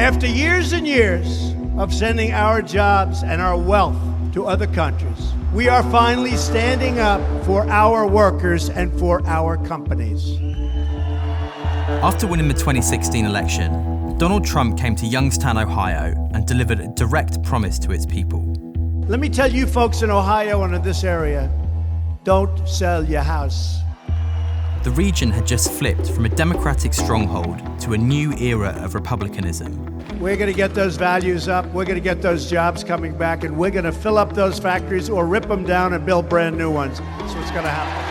After years and years of sending our jobs and our wealth to other countries, we are finally standing up for our workers and for our companies. After winning the 2016 election, Donald Trump came to Youngstown, Ohio, and delivered a direct promise to its people. Let me tell you folks in Ohio and in this area, don't sell your house. The region had just flipped from a Democratic stronghold to a new era of Republicanism. We're going to get those values up, we're going to get those jobs coming back, and we're going to fill up those factories or rip them down and build brand new ones. That's what's going to happen.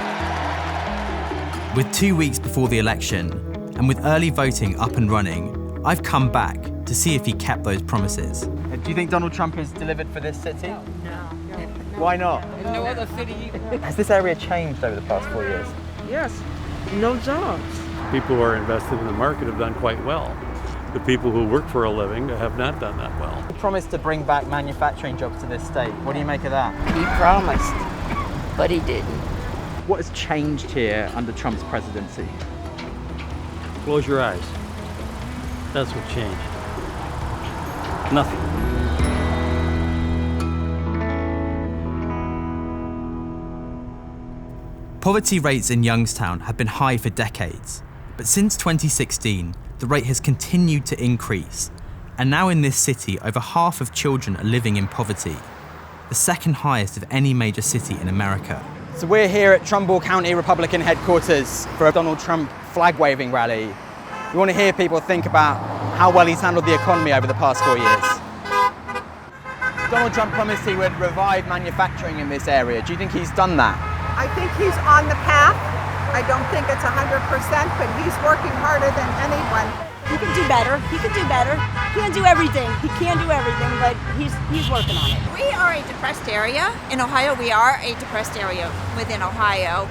With 2 weeks before the election, and with early voting up and running, I've come back to see if he kept those promises. Do you think Donald Trump has delivered for this city? No. Why not? There's no other city. Has this area changed over the past 4 years? Yes. No jobs. People who are invested in the market have done quite well. The people who work for a living have not done that well. He promised to bring back manufacturing jobs to this state. What do you make of that? He promised, but he didn't. What has changed here under Trump's presidency? Close your eyes. That's what changed. Nothing. Poverty rates in Youngstown have been high for decades, but since 2016, the rate has continued to increase, and now in this city, over half of children are living in poverty, the second highest of any major city in America. So we're here at Trumbull County Republican headquarters for a Donald Trump flag-waving rally. We want to hear people think about how well he's handled the economy over the past 4 years. Donald Trump promised he would revive manufacturing in this area. Do you think he's done that? I think he's on the path. I don't think it's 100%, but he's working harder than anyone. He can do better. He can do better. He can't do everything. He can't do everything, but he's working on it. We are a depressed area. In Ohio, we are a depressed area within Ohio.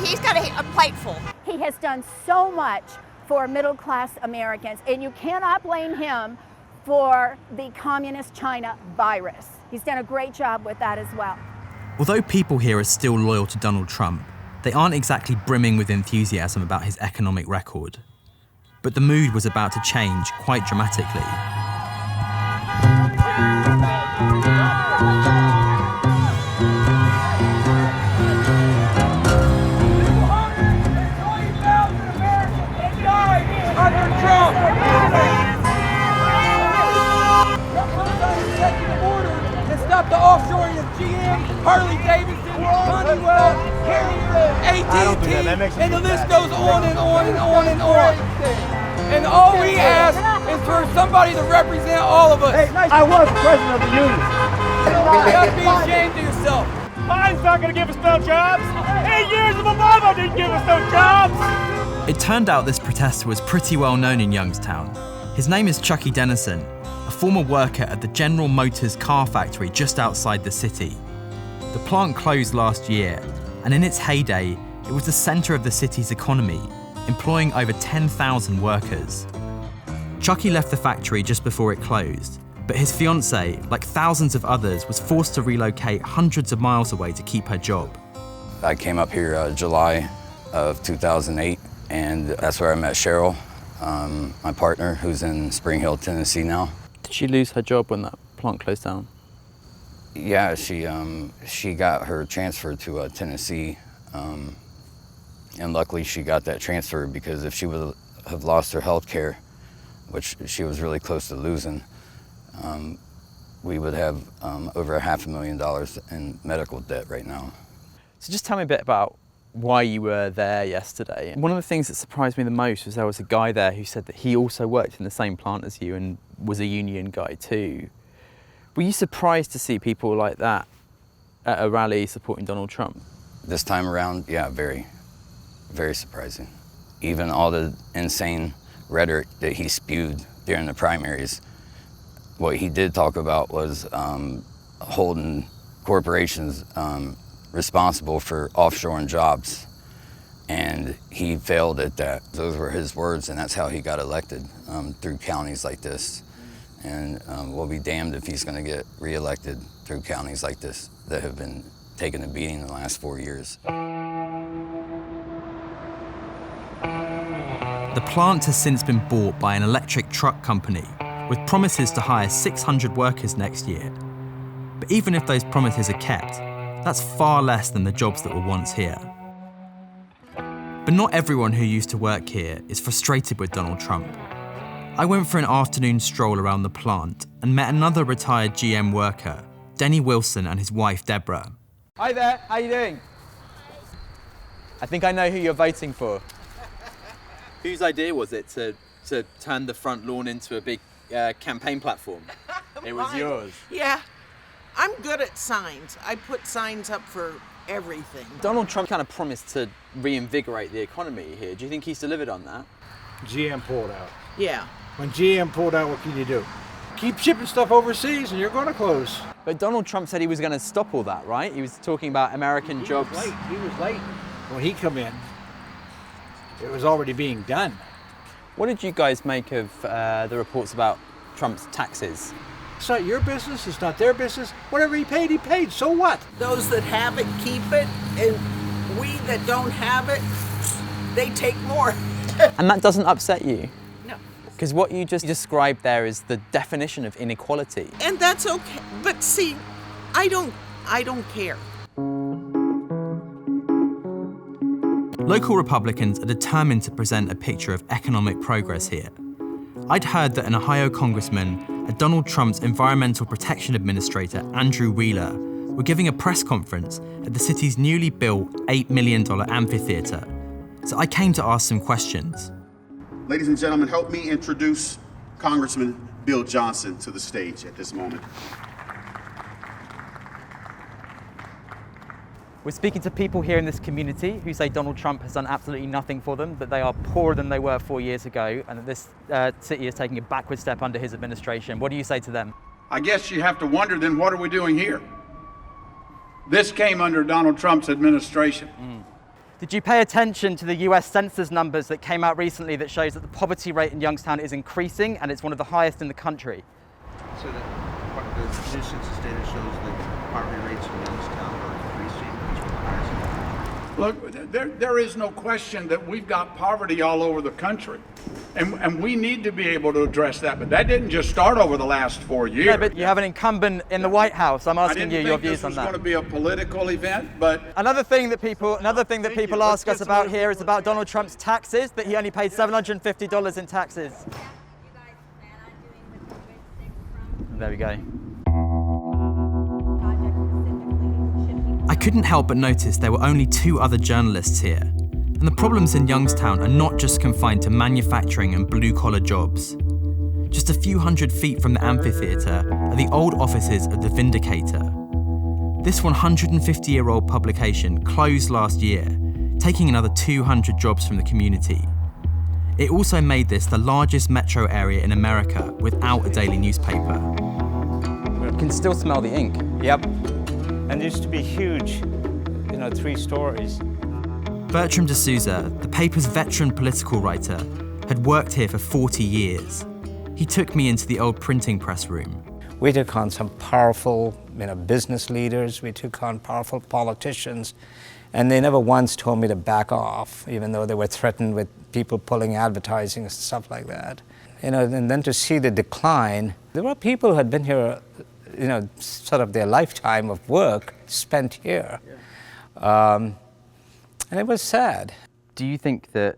He's got a plate full. He has done so much for middle-class Americans, and you cannot blame him for the communist China virus. He's done a great job with that as well. Although people here are still loyal to Donald Trump, they aren't exactly brimming with enthusiasm about his economic record. But the mood was about to change quite dramatically. Stop the offshoring of GM, Harley-Davidson, Honeywell, Carrier, AT&T, and the list goes on and on and on and on. And all we ask is for somebody to represent all of us. Hey, I was president of the union. You gotta be ashamed of yourself. Biden's not gonna give us no jobs. 8 years of Obama didn't give us no jobs. It turned out this protester was pretty well known in Youngstown. His name is Chucky Dennison, a former worker at the General Motors car factory just outside the city. The plant closed last year, and in its heyday, it was the center of the city's economy, employing over 10,000 workers. Chucky left the factory just before it closed, but his fiancée, like thousands of others, was forced to relocate hundreds of miles away to keep her job. I came up here July of 2008, and that's where I met Cheryl, my partner, who's in Spring Hill, Tennessee now. Did she lose her job when that plant closed down? Yeah, she got her transfer to Tennessee, and luckily she got that transfer, because if she would have lost her health care, which she was really close to losing, we would have over $500,000 in medical debt right now. So just tell me a bit about why you were there yesterday. One of the things that surprised me the most was there was a guy there who said that he also worked in the same plant as you and was a union guy too. Were you surprised to see people like that at a rally supporting Donald Trump? This time around, yeah, very, very surprising. Even all the insane rhetoric that he spewed during the primaries, what he did talk about was holding corporations responsible for offshoring jobs, and he failed at that. Those were his words, and that's how he got elected, through counties like this. And we'll be damned if he's going to get reelected through counties like this that have been taking a beating in the last 4 years. The plant has since been bought by an electric truck company with promises to hire 600 workers next year. But even if those promises are kept, that's far less than the jobs that were once here. But not everyone who used to work here is frustrated with Donald Trump. I went for an afternoon stroll around the plant and met another retired GM worker, Denny Wilson, and his wife, Deborah. Hi there, how you doing? I think I know who you're voting for. Whose idea was it to turn the front lawn into a big campaign platform? It was yours. Yeah, I'm good at signs. I put signs up for everything. Donald Trump kind of promised to reinvigorate the economy here. Do you think he's delivered on that? GM pulled out. Yeah. When GM pulled out, what can you do? Keep shipping stuff overseas and you're going to close. But Donald Trump said he was going to stop all that, right? He was talking about American jobs. He was late. When he come in, it was already being done. What did you guys make of the reports about Trump's taxes? It's not your business, it's not their business. Whatever he paid, so what? Those that have it keep it, and we that don't have it, they take more. And that doesn't upset you? No. Because what you just described there is the definition of inequality. And that's okay, but see, I don't care. Local Republicans are determined to present a picture of economic progress here. I'd heard that an Ohio congressman and Donald Trump's Environmental Protection Administrator, Andrew Wheeler, were giving a press conference at the city's newly built $8 million amphitheater. So I came to ask some questions. Ladies and gentlemen, help me introduce Congressman Bill Johnson to the stage at this moment. We're speaking to people here in this community who say Donald Trump has done absolutely nothing for them, that they are poorer than they were 4 years ago, and that this city is taking a backward step under his administration. What do you say to them? I guess you have to wonder, then what are we doing here? This came under Donald Trump's administration. Did you pay attention to the US Census numbers that came out recently that shows that the poverty rate in Youngstown is increasing and it's one of the highest in the country? So the new census data shows that poverty rates in Youngstown are increasing. It's one of the highest in the country. Look, there is no question that we've got poverty all over the country. And we need to be able to address that. But that didn't just start over the last 4 years. Yeah, but you have an incumbent in the White House. I'm asking you your views on that. I didn't think this was going to be a political event, but... Another thing that people ask us about here is about Donald Trump's taxes, that he only paid $750 in taxes. There we go. I couldn't help but notice there were only 2 other journalists here. And the problems in Youngstown are not just confined to manufacturing and blue-collar jobs. Just a few hundred feet from the amphitheater are the old offices of The Vindicator. This 150-year-old publication closed last year, taking another 200 jobs from the community. It also made this the largest metro area in America without a daily newspaper. You can still smell the ink. Yep. And it used to be huge, 3 stories. Bertram D'Souza, the paper's veteran political writer, had worked here for 40 years. He took me into the old printing press room. We took on some powerful, business leaders. We took on powerful politicians, and they never once told me to back off, even though they were threatened with people pulling advertising and stuff like that. And then to see the decline, there were people who had been here, sort of their lifetime of work spent here. And it was sad. Do you think that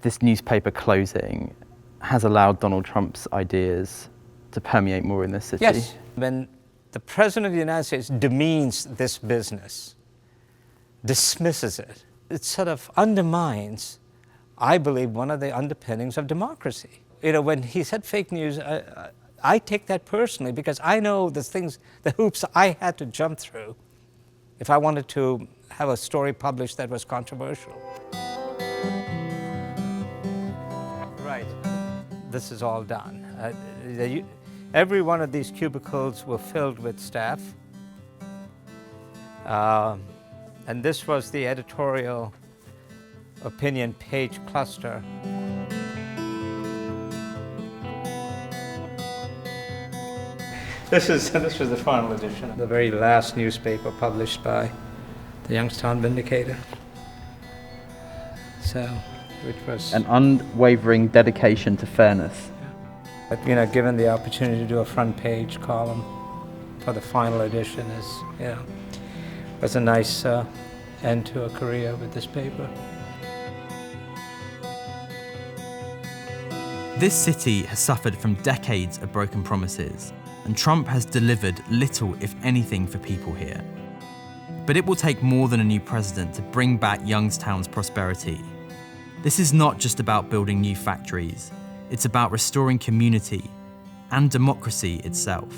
this newspaper closing has allowed Donald Trump's ideas to permeate more in this city? Yes. When the President of the United States demeans this business, dismisses it, it sort of undermines, I believe, one of the underpinnings of democracy. When he said fake news, I take that personally because I know the hoops I had to jump through if I wanted to have a story published that was controversial. Right. This is all done. Every one of these cubicles were filled with staff. And this was the editorial opinion page cluster. This was the final edition, the very last newspaper published by the Youngstown Vindicator. So which was An unwavering dedication to fairness. You know, given the opportunity to do a front page column for the final edition was a nice end to a career with this paper. This city has suffered from decades of broken promises, and Trump has delivered little, if anything, for people here. But it will take more than a new president to bring back Youngstown's prosperity. This is not just about building new factories, it's about restoring community and democracy itself.